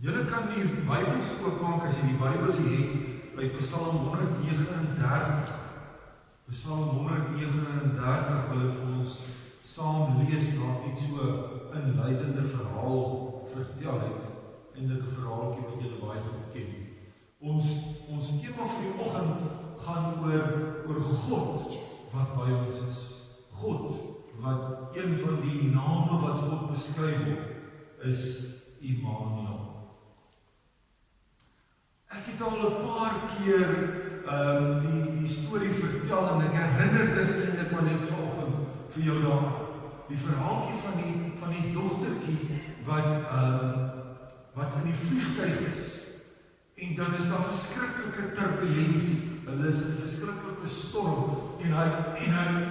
Julle kan die Bybels oopmaak as jy die Bybel het by Psalm 139. Psalm 139 wil ek vir ons saam lees, daar iets so 'n inleidende verhaal vertel het. Eintlik 'n verhaaltjie wat julle baie goed ken. Ons tema vir die oggend gaan oor God wat by ons is. God wat een van die name wat God beskryf word is Immanuel. Ek het al 'n paar keer die storie vertel en ek herinner dis eintlik maar net vanoggend vir jou daar. Die verhaaltjie van die dogtertjie wat in die vliegtuig is. En dan is daar verskriklike turbulensie. Hulle is in 'n verskriklike storm en hy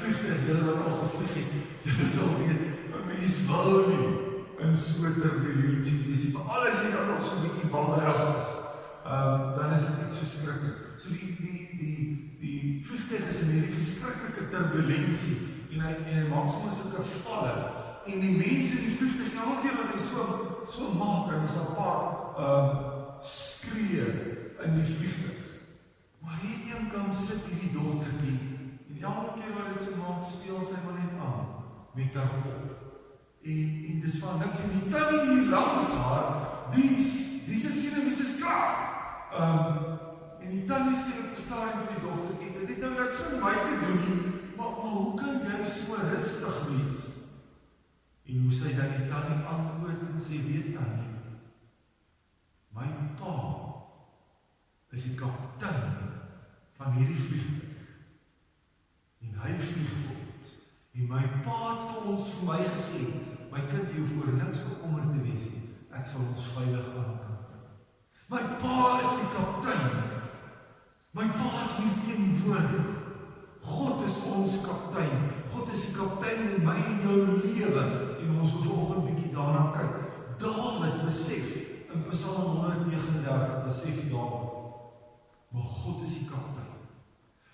vliegtuig, julle wat al gevlieg het, julle sal weet, 'n mens wil nie in so 'n turbulensie wees nie. Veral as jy dan nog so 'n bietjie bangerig is. Dan is dit iets verskriklik. So die vliegtuig is in hierdie verskriklike turbulensie en hy maak sommer sulke valle en die mense in die vliegtuig, elke keer wat hy so maak, en is 'n paar skree in die vliegtuig. Maar hier een kant sit hierdie dogtertjie en elke keer wat dit so maak, speel sy maar net aan met haar kop. En dis van niks en die tannie hier langs haar, die is klaar. En die tannie sê op stadium vir die dogtertjie, dit het nou niks van my te doen nie, maar hoe kan jy so rustig wees? En hoe sy dan die tannie antwoord en sê, weet tannie, my pa is die kaptein van hierdie vliegtuig. En hy vlieg vir ons. En my pa het vir my gesê, my kind, jy hoef oor niks bekommerd te wees nie, ek sal ons veilig aan. My pa is die kaptein. My pa is nie teenwoordig. God is ons kaptein. God is die kaptein in my en jou lewe. En ons wil vanoggend 'n bietjie daarna kyk. Dawid besef, in Psalm 139, besef Dawid, maar God is die kaptein.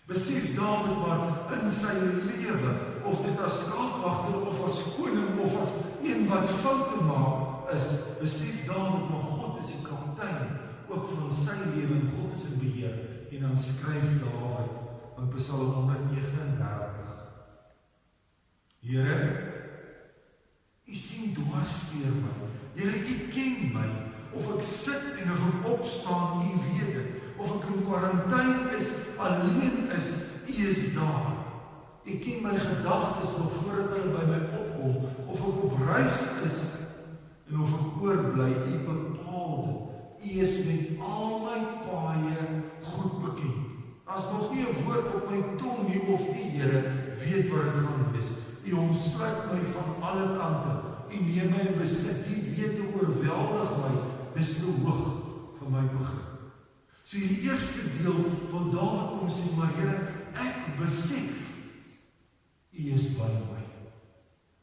Besef Dawid maar in sy lewe, of dit as skaapwagter, of as koning, of as een wat foute maak, besef Dawid, maar God is die kaptein, ook van sy lewe, en God is in beheer. En dan skryf Dawid in Psalm 139, Here, U sien dwarsdeur my. Here, U ken my, of ek sit en of ek opstaan, U weet dit. Of ek in kwarantyne is, alleen is, U is daar. U ken my gedagtes nog voordat hulle by my opkom, of ek op reis is, en of ek oorbly, U bepaal dit. U is met al my paaie goed bekend. As nog nie 'n woord op my tong nie, of U, Here, weet wat dit gaan wees. U omsluit my van alle kante. U neem my in besit. U weet hoe oorweldig my. Dis te hoog vir my begrip. So die eerste deel van Dawid kom sê, maar Here, ek besef U is by my.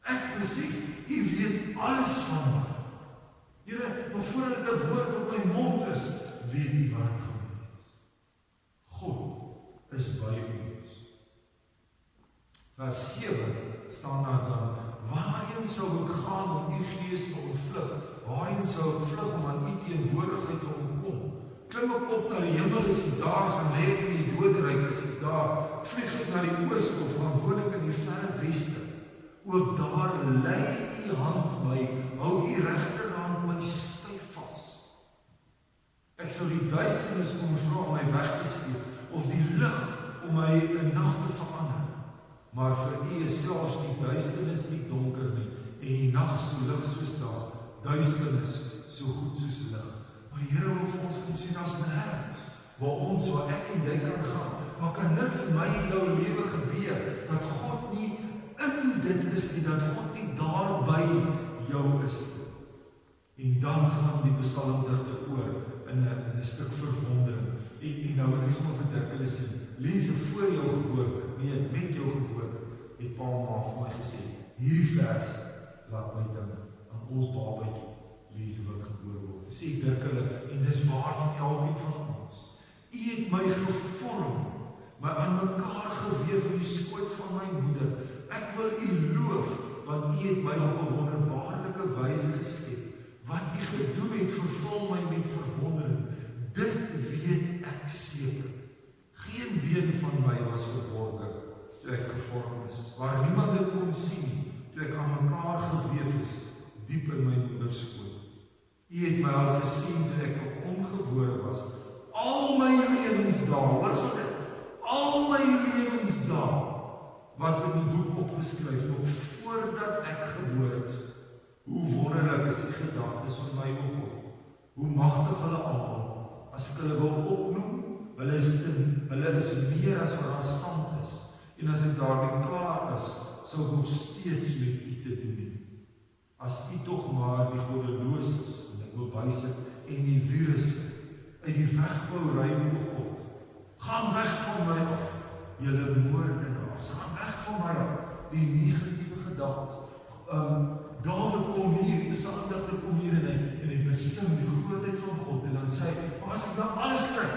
Ek besef U weet alles van my. Here, nog voordat 'n woord op my mond is, weet U wat gaan wees. God is by ons. Vers 7 staan daar dan, waarheen sou ek gaan om U gees te ontvlug? Waarheen sou ek vlug om aan U teenwoordigheid te ontkom? Klim ek op na die hemel, is U daar, gaan lê ek in die doderyk, is U daar, vlieg ek na die oos of gaan woon ek in die verre weste. Ook daar lei U hand my, hou U regterhand my styf vas. Ek sal die duisternis kom vra om my weg te steek, of die lig om my in nag te verander. Maar vir U is selfs die duisternis nie donker nie, en die nag so lig soos dag, duisternis so goed soos lig. Maar die Here wil vir ons kom sê, daar's nêrens waar ek en jy kan gaan, maar kan niks in my en jou lewe gebeur, dat God nie in dit is nie, dat God nie daar by jou is. En dan gaan die psalmdigter oor in 'n stuk verwondering. En nou ek is maar verdik, hulle sê, lees voor jou geboorte, nee, met jou geboorte, het pa en ma vir my gesê, hierdie vers laat my dink aan ons babatjie, lees wat gebore word. Sê dink hulle, en dis waar van elkeen van ons. U het my gevorm, my aan mekaar gewewe in die skoot van my moeder. Ek wil U loof, want U het my op 'n wonderbaarlike wyse geskep. Wat U gedoen het, vervul my gevorm is, waar niemand dit kon sien, toe ek aan mekaar geweef is, diep in my moederskoot. U het my al gesien toe ek nog ongebore was. Al my lewensdae, hoor gou dit, al my lewensdae was in die boek opgeskryf, nog voordat ek gebore is. Hoe wonderlik is die gedagtes van my o God. Hoe magtig hulle almal, as ek hulle wil opnoem, hulle is meer as wat daar sand is. En as ek daarmee klaar is, sou ek nog steeds met u te doen hê. As u tog maar die goddeloos is, en ek wil bysit, en die virusse uit die weg wou ruim o God. Gaan weg van my af, julle moordenaars. Gaan weg van my af, die negatiewe gedagtes. David kom hier, die psalmdigter kom hier en hy besing die grootheid van God en dan sê hy, maar as ek dan alles kyk,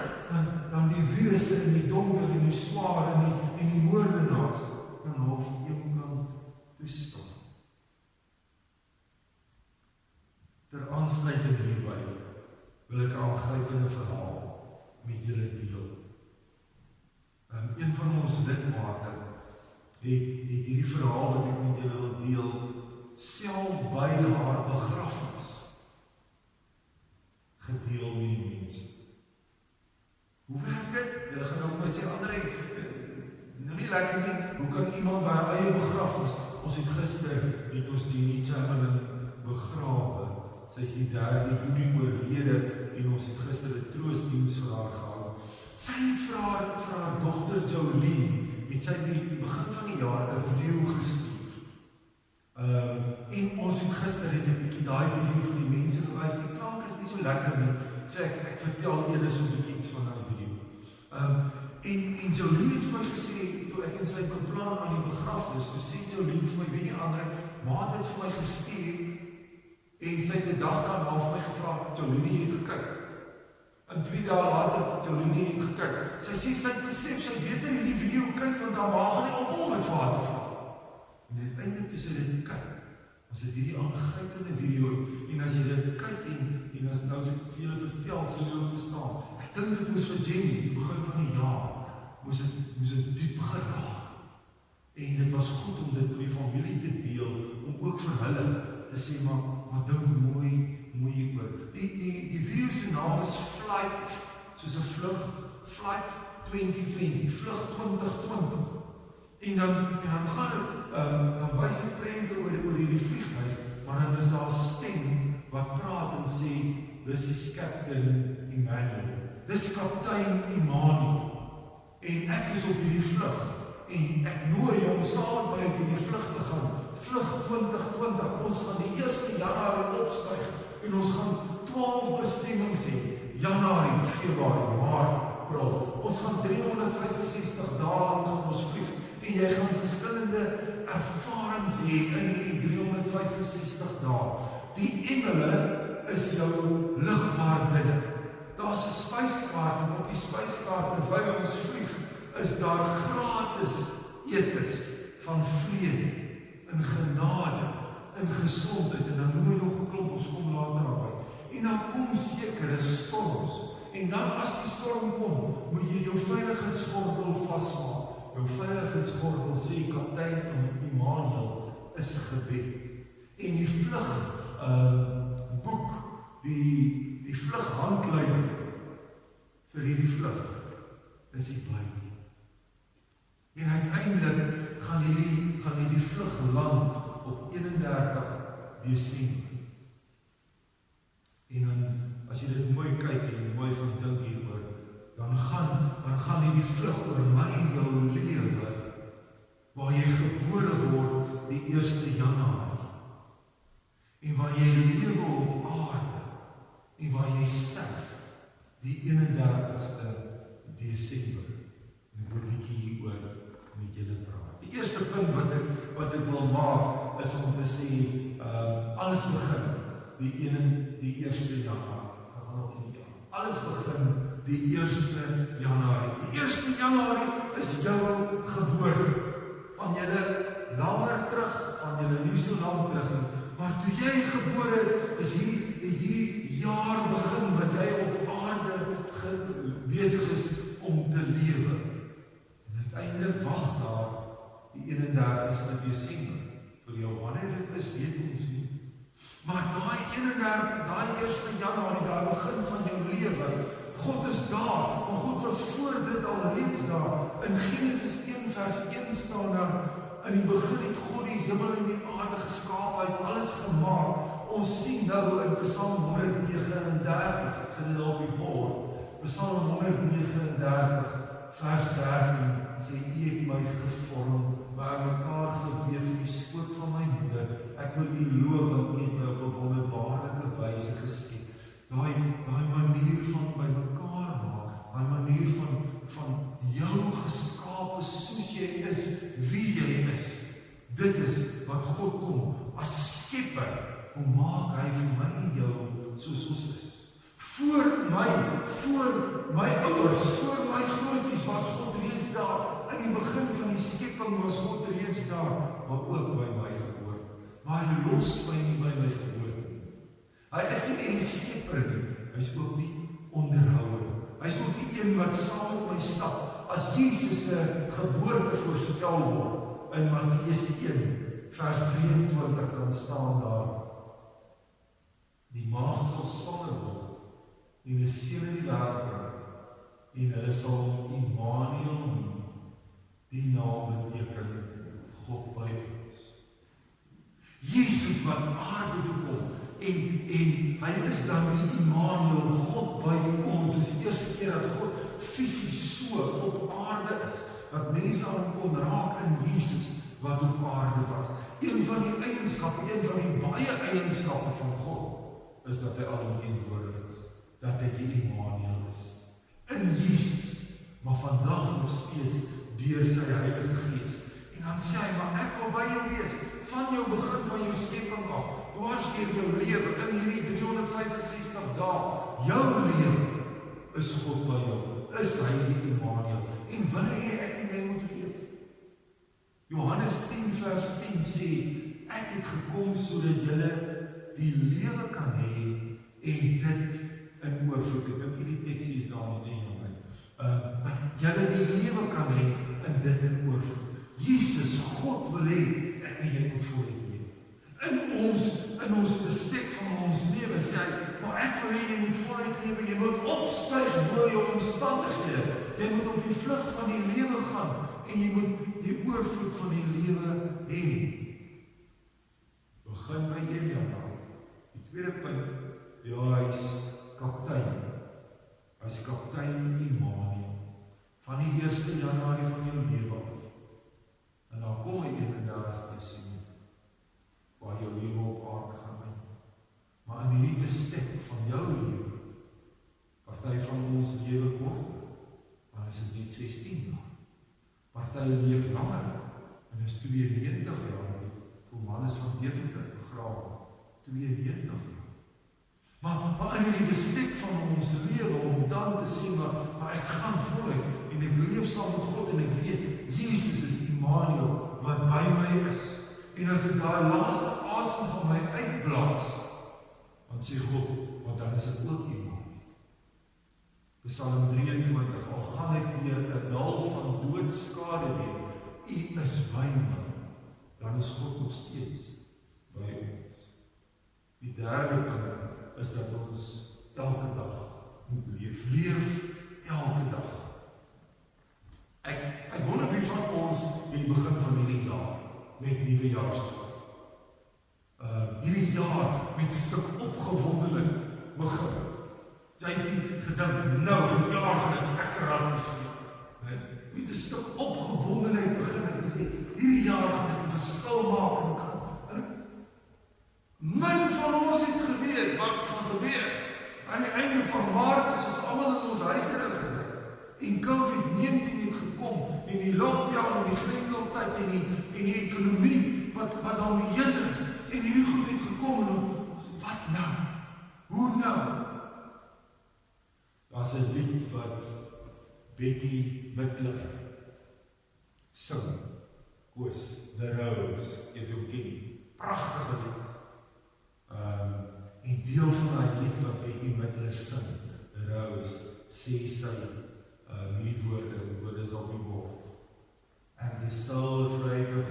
dan die virusse en die donker en die swaar en die moordenaars kan half eenkant toestaan. Ter aansluiting hierby wil ek 'n aangrypende verhaal met julle deel. Een van ons lidmate het hierdie verhaal wat ek met julle wil deel self by haar begrafnis gedeel met die mense. Hoe werk dit? Julle gaan nou vir my sê, André, nou nie lekker nie, hoe kan iemand by haar eie begrafnis? Ons het gister, het ons Jeannie Chamberlain begrawe. Sy is die 3 Junie oorlede en ons het gister 'n troostdiens vir haar gehou. Sy het vir haar dogter Jolie, het sy die begin van die jaar 'n video gestuur. En ons het gister het 'n bietjie daai video vir die mense gewys. Die klank is nie so lekker nie. So ek vertel eers so 'n bietjie iets van daai video. En Jolie het vir my gesê, toe ek en sy beplan aan die begrafnis, toe sê Jolie vir my, weet jy André, ma het vir my gestuur en sy het 'n dag daarna vir my gevra, Jolie het gekyk. En 2 dae later, Jolie het gekyk. Sy sê sy het besef, sy weet in hierdie video kyk, want haar ma gaan nie ophou met vir haar te vra. En uiteindelik toe sy dit kyk, was dit hierdie aangrypende video, en as jy dit kyk en as nou as ek vir julle vertel, sal julle ook verstaan. Ek dink dit moes vir Jenny, die begin van die jaar, moes dit diep geraak. En dit was goed om dit met die familie te deel, om ook vir hulle te sê, maar dink mooi oor. Die video se naam is Flight, soos 'n vlug, Flight 2020, vlug 2020. En dan gaan dit, dan wys die prente oor hierdie vliegtuig, maar dan is daar 'n stem wat praat en sê, dis is Captain Emmanuel, dis Kaptein Emmanuel, en ek is op hierdie vlug, en ek nooi jou om saam met my op hierdie vlug te gaan, vlug 2020, ons gaan die 1 Januarie opstyg, en ons gaan 12 bestemmings hê, Januarie, Februarie, Maart, April, ons gaan 365 dae lang gaan ons vlieg, en jy gaan verskillende ervarings hê in hierdie 365 dae. Die engele is jou lugvaartbidder. Daar's 'n spyskaart en op die spyskaart terwyl ons vlieg, is daar gratis etes van vrede, in genade, in gesondheid, en dan noem jy nog 'n klomp, ons kom later daarby. En dan kom sekere storms, en dan as die storm kom, moet jy jou veiligheidsgordel vasmaak. Jou veiligheidsgordel sê Kaptein Emmanuel is gebed. En die vlug boek, die vlughandleiding vir hierdie vlug is die Bybel. En uiteindelik gaan hierdie vlug land op 31 Desember. En dan, as jy dit mooi kyk en mooi gaan dink hieroor, dan gaan hierdie vlug oor my en jou lewe, waar jy gebore word die 1 Januarie, en waar jy lewe op aarde, en waar jy sterf die 31ste Desember. En ek wil 'n bietjie hieroor met julle praat. Die eerste punt wat ek wil maak, is om te sê, alles begin die 1 Januarie. Alles begin die 1 Januarie. Die 1 Januarie is jou geboorte. Van julle langer terug, van julle nie so lang terug nie. Maar toe jy gebore is hierdie jaar begin wat jy op aarde besig is om te lewe. En uiteindelik wag daar die 31ste Desember. Vir jou, wanneer dit is, weet ons nie. Maar daai 1 Januarie, daai begin van jou lewe, God is daar, maar God was voor dit al reeds daar. In Genesis 1 vers 1 staan daar, in die begin het God die hemel en die aarde geskaap, hy het alles gemaak. Ons sien nou in Psalm 139, ek sê dit op die bord, Psalm 139 vers 13, sê, U het my gevorm, maar mekaar geweef in die skoot van my moeder. Ek wil U loof, want U het my op 'n wonderbaarlike wyse geskep. Daai manier van by mekaar maak, daai manier van jou geskape soos jy is, wie jy is. Dit is wat God kom as skepper, hoe maak hy vir my en jou soos ons is. Voor my ouers, voor my grootjies was God reeds daar. In die begin van die skepping was God reeds daar, maar ook by my geboorte. Maar hy los my nie by my geboorte nie. Hy is nie die skepper nie, hy is ook die onderhouder. Hy is ook die een wat saam met my stap. As Jesus se geboorte voorspel word in Matteus 1 vers 23, dan staan daar: Die maagd sal swanger word en 'n seun in die wêreld bring, en hulle sal hom Immanuel noem. Die naam beteken God by ons. Jesus wat aarde toe kom, en hy is dan die Immanuel, God by ons. Dit is die eerste keer dat God fisies so op aarde is, dat mense aan hom kon raak in Jesus wat op aarde was. Een van die eienskappe, een van die baie eienskappe van God, is dat hy alomteenwoordig is, dat hy die Immanuel is. In Jesus, maar vandag nog steeds deur sy Heilige Gees. En dan sê hy, maar ek wil by jou wees, van jou begin van jou skepping af, dwars deur jou lewe, in hierdie 365 dae, jou lewe, is God by jou, is hy die Immanuel, en wil hy ek en jy moet leef. Johannes 10 vers 10 sê, ek het gekom sodat julle die lewe kan hê, en dit in oorvloed. Ek dink hierdie teksie is daar nie, dat julle die lewe kan hê, en dit in oorvloed. Jesus, God wil hê, ek en jy moet voluit lewe. In ons bestek van ons lewe, sê hy, maar ek wil hê, jy moet voluit lewe, jy moet opstyg bo jou omstandighede, jy moet op die vlug van die lewe gaan, en jy moet die oorvloed van die lewe hê. Begin by Januarie. Die tweede punt, ja, hy is kaptein. Hy is kaptein Immanuel. Van die 1 Januarie van jou lewe af. En dan kom hy 31 Desember, waar jou lewe op aarde gaan eind. Maar in hierdie bestek van jou lewe, party van ons lewe kort, dan is dit net 16 jaar. Party leef langer, en is 92 jaar. Voor man is van 90 begrawe, 92 jaar. Maar in die bestek van ons lewe, om dan te sê, maar ek gaan voluit, en ek leef saam met God, en ek weet, Jesus is Immanuel, wat by my is. En as ek daai laaste asem van my uitblaas, dan sê God, want dan is dit ook Immanuel. Psalm 23, al gaan ek deur 'n dal van doodskade weer, U is by my, dan is God nog steeds by ons. Die derde punt is dat ons elke dag moet leef elke dag. Ek wonder wie van ons in die begin van hierdie jaar met nuwe jaarsdag. Hierdie jaar met 'n stuk opgewondenheid begin. Jy het nie gedink, nou vir jaar gaan ek raak speel. Met 'n stuk opgewondenheid begin en gesê, hierdie jaar gaan ek 'n verskil maak. Min van ons het geweet wat gaan gebeur. Aan die einde van Maart is ons almal in ons huise ingedruk. En COVID-19 het gekom, en die lockdown, en die grendeltyd, en die ekonomie, wat daarmee heen is, en hierdie goed het gekom, en wat nou? Hoe nou? Daar's 'n lied wat Betty Midler sing, Koos, The Rose, jy wil ken, pragtige lied. En deel van die lied wat Betty Midler sing, The Rose, sê sy, die woorde is op die bord. And the soul afraid of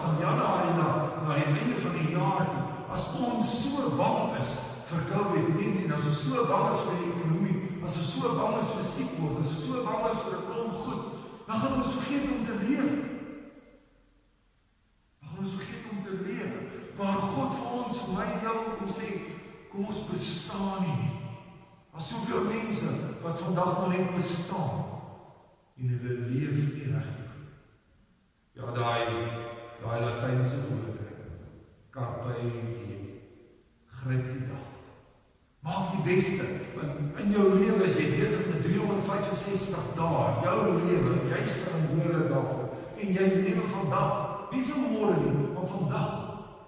van Januarie na die einde van die jaar toe, as ons so bang is vir COVID-19, as ons so bang is vir die ekonomie, as ons so bang is vir siek word, as ons so bang is vir 'n klomp goed, dan gaan ons vergeet om te leef. Dan gaan ons vergeet om te leef. Waar God vir ons, vir my en jou, kom sê, kom ons bestaan nie. Daar's soveel mense wat vandag nog net bestaan en hulle leef nie regtig. Ja, daai Latynse woorde, carpe diem, gryp die dag. Maak die beste, want in jou lewe is jy besig met 365 dae, jou lewe, jy is verantwoordelik daarvoor, en jy lewe vandag, nie vir môre nie, maar vandag,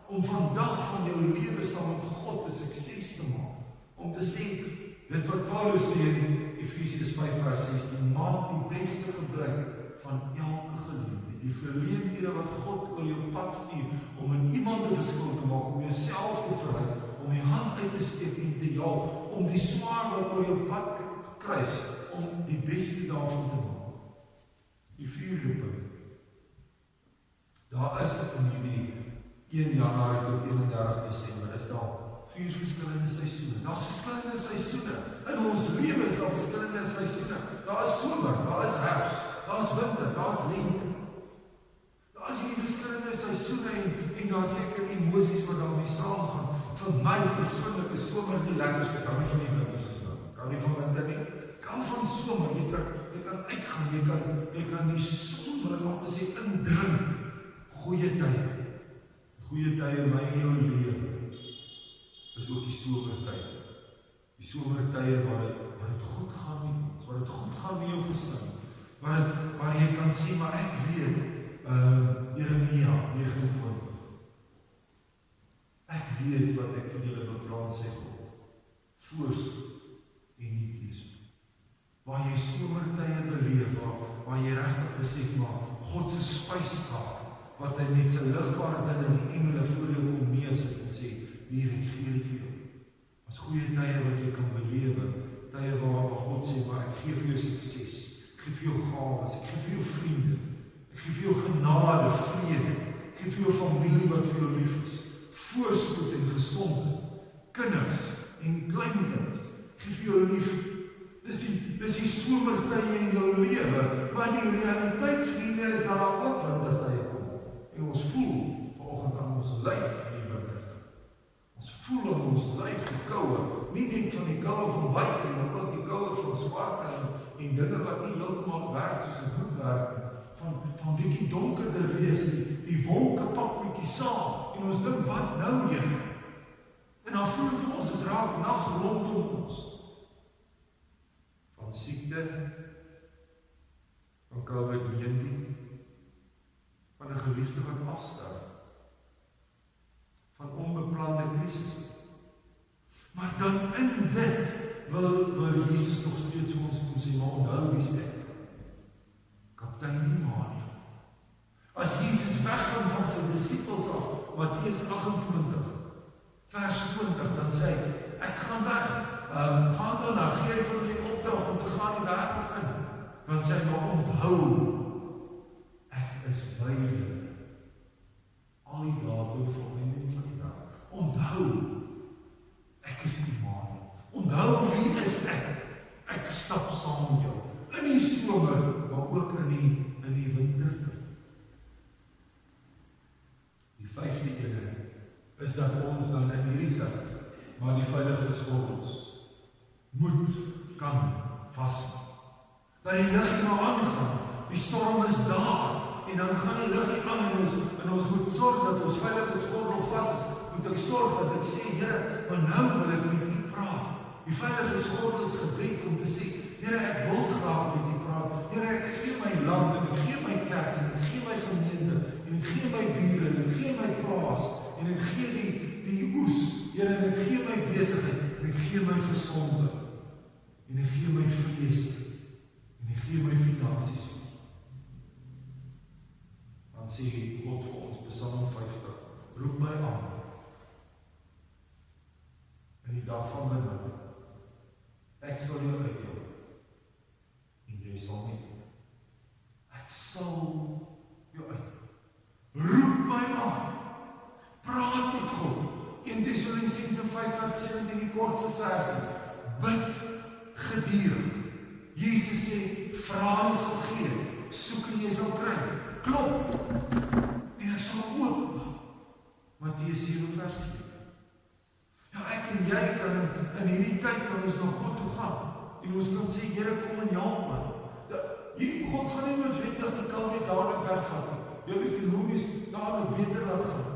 om vandag van jou lewe saam met God 'n sukses te maak, om te sê, dit wat Paulus sê in Efesiërs 5:16, maak die beste gebruik van elke geleentheid, die geleenthede wat God oor jou pad stuur, om in iemand 'n verskil te maak, om jouself te verryk, om die hand uit te steek en te help, om die swaar wat oor jou pad kruis, om die beste daarvan te maak. Die vierde punt. Daar is in hierdie 1 Januarie tot 31 Desember, is daar 4 verskillende seisoene. Daar's verskillende seisoene. In ons lewe is daar verskillende seisoene. Daar is somer, daar is herfs, daar is winter, daar is lente. Daar is hierdie verskillende seisoene en daar seker emosies wat daarmee saamgaan. Vir my persoonlik is somer die lekkerste. Ek hou nie van die winter soos nou. Ek hou nie van winter nie. Ek hou van somer. Jy kan uitgaan, jy kan die son wat ek amper sê indring. Goeie tye. Goeie tye in my en jou lewe is ook die somertye. Die somertye waar dit goed gaan met ons, waar dit goed gaan met jou gesin, waar jy kan sê, maar ek weet, Jeremia 29. Ek weet wat ek vir julle beplan, sê God. Voorspoed en nie teëspoed. Waar jy somertye beleef, waar jy regtig besef, maar God se spyskaart, wat hy met sy ligvaarding en die engele voor jou kom neersit en sê, hier, ek gee dit vir jou. As goeie tye wat jy kan belewe, tye waar God sê, maar ek gee vir jou sukses, ek gee vir jou gawes, ek gee vir jou vriende, ek gee vir jou genade, vrede, ek gee vir jou familie wat vir jou lief is, voorspoed en gesondheid, kinders en kleinkinders, ek gee vir jou lief. Dis die somertye in jou lewe, maar die realiteit, vriende, is dat daar ook wintertye kom. En ons voel vanoggend aan ons lyf die winter. Ons voel aan ons lyf die koue, nie net van die koue van buite, maar ook die koue van swart en dinge wat nie heeltemal werk soos dit moet werk, van bietjie donkerder wees, die wolke pak bietjie saam, en ons dink, wat nou hier? En dan voel vir ons, het raak nag rondom ons. Van siekte, van COVID-19, van 'n geliefde wat afsterf, van onbeplande krisisse. Maar dan in dit wil Jesus nog steeds vir ons kom sê, maar onthou wie is ek? Kaptein Immanuel. As Jesus weggaan van sy disippels af, Matteus 28, vers 20, dan sê hy, ek gaan weg, gaan daarna, gee hy vir die opdrag om te gaan die wêreld in. Dan sê hy, maar onthou, ek is by julle. Al die dae tot die volëinding van die dag. Onthou, ek is Immanuel. Onthou, wie is ek? Ek stap saam met jou. In die somer, maar ook in die wintertyd. Die 5de ene is dat ons dan in hierdie tyd, maar die veiligheidsgordels moet kan vasmaak. Dat die lig nie maar aangaan, die storm is daar, en dan gaan die lig nie aan, en ons moet sorg dat ons veiligheidsgordel vas is, moet ek sorg dat ek sê, Here, maar nou wil ek met u praat. Die veiligheidsgordel is gebruik om te sê, Here, ek wil graag met u praat. Here, ek gee my land, en ek gee my kerk, en ek gee my gemeente, en ek gee my bure, en ek gee my plaas, en ek gee die oes, Here, en ek gee my besigheid, en ek gee my gesondheid, en ek gee my vrees, en ek gee my finansies. Dan sê God vir ons, Psalm 50, roep my aan, in die dag van benou, ek sal jou uitdeel, en jy sal nie. Ek sal jou uitdeel. Roep my kortste versie. Bid geduldig. Jesus sê, vra en jy sal gee, soek en jy sal kry, klop en ek sal oopmaak. Matteus 7 vers 7. Ja, ek en jy kan in hierdie tyd kan ons na God toe gaan en ons kan sê, Here, kom en help my. Ja, God gaan nie noodwendig die kal net dadelik wegvat nie. Jou ekonomies dadelik beter laat gaan.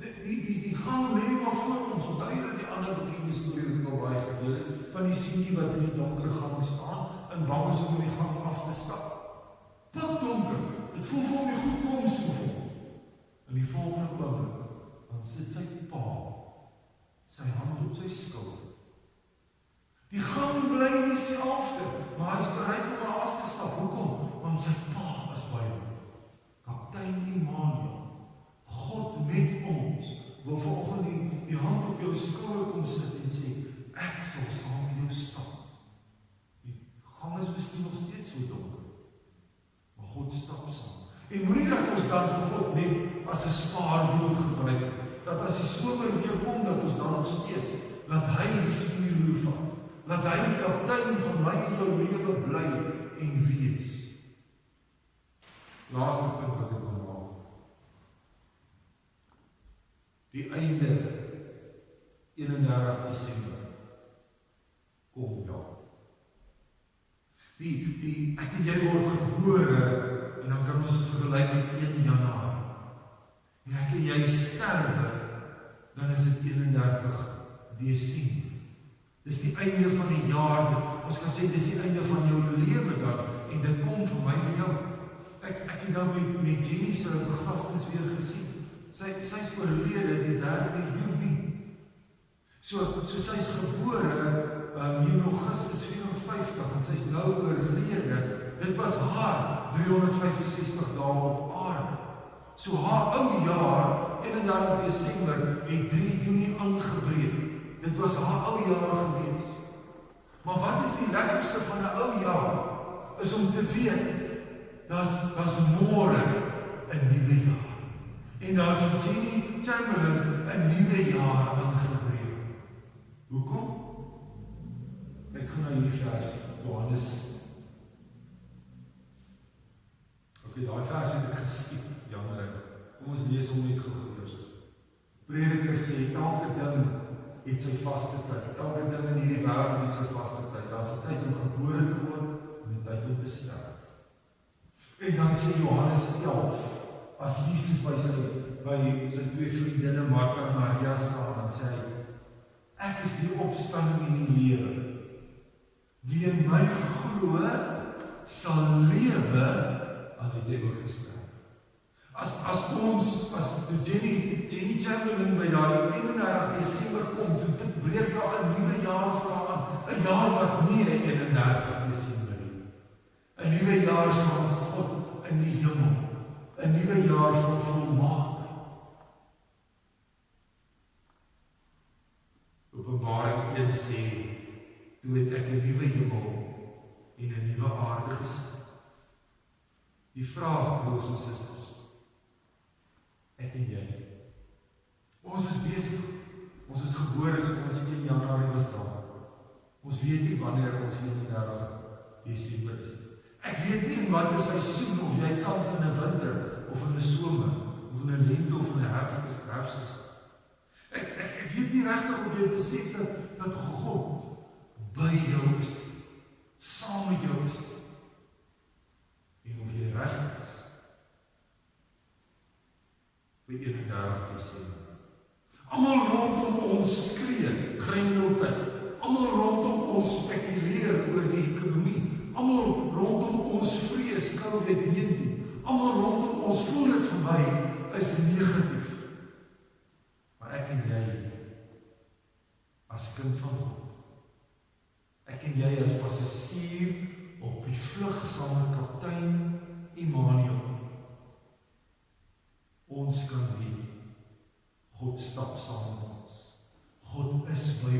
Die gang lê maar voor ons. Onthou julle die ander bekende storie wat ek al baie vertel het, van die seentjie wat in die donker gang staan en bang is om in die gang af te stap. Pikdonker. Dit voel vir hom nie goed kom so vir hom. In die volgende oomblik, dan sit sy pa, sy hand op sy skouder. Die gang bly dieselfde, maar hy is bereid om haar af te stap. Hoekom? Want sy pa is by hom. Kaptein Immanuel. God met ons, wil vanoggend die hand op jou skouder kom sit en sê, ek sal saam met jou stap. Die gang is miskien nog steeds so donker, maar God stap saam. En moenie dat ons dan vir God net as 'n spaarwiel gebruik, dat as die somer weer kom, dat ons dan nog steeds, laat hy die stuurwiel vat, laat hy die kaptein van my en jou lewe bly en wees. Laaste punt wat ek wil maak. Die einde 31 Desember kom ja. Ek en jy word gebore en dan kan ons dit vergelyk met 1 Januarie. En ek en jy sterwe, dan is dit 31 Desember. Dis die einde van die jaar. Ons kan sê dis die einde van jou lewe dan en dit kom vir my en jou. Ek het dan met Jenny se begrafnis weer gesien. Sy is oorlede die 3de Junie. So sy is gebore in Augustus 54 en sy is nou oorlede. Dit was haar 365 dae op aarde. So haar ou jaar, 31 Desember, het 3 Junie aangebreek. Dit was haar ou jaar gewees. Maar wat is die lekkerste van 'n ou jaar? Is om te weet, daar's môre 'n nuwe jaar. En daar het Jenny Chamberlain 'n nuwe jaar aangebreek. Hoekom? Ek gaan na hierdie vers, Johannes. Okay, daai vers het ek gesien, jammer. Kom ons lees hom net gou eers. Prediker sê, elke ding het sy vaste tyd. Elke ding in hierdie wêreld het sy vaste tyd. Daar's 'n tyd om gebore te word en 'n tyd om te sterf. En dan sê Johannes 11, as Jesus by sy twee vriendinne Martha en Maria staan, dan sê hy, ek is die opstanding en die lewe. Wie in my glo, sal lewe, al het hy ook gesterf. As Jenny Chamberlain by daai 31 Desember kom, toe breek daar 'n nuwe jaar vir haar aan. 'n jaar wat nie 31 Desember nie. 'n nuwe jaar saam met God in die hemel. 'n nuwe jaar van volmaakting. Openbaring 1 sê, toe het ek 'n nuwe hemel en 'n nuwe aarde gesien. Die vraag, broers en susters, ek en jy. Ons is besig. Ons is gebore so ons 1 Januarie was daar. Ons weet nie wanneer ons 31 Desember is. Ek weet nie in watter seisoen of jy tans in 'n winter of in 'n somer of in 'n lente of in 'n herfs is. Ek weet nie regtig of jy besef dat God by jou is, saam met jou is. En of jy reg is vir 31 Desember. Almal rondom ons skree, grendeltyd. Almal rondom ons spekuleer oor die ekonomie. Almal rondom ons vrees COVID-19. Almal rondom ons voel dit vir my is negatief. Maar ek en jy as kind van God. Ek en jy as passasier op die vlug saam met kaptein Immanuel. Ons kan weet, God stap saam met ons. God is by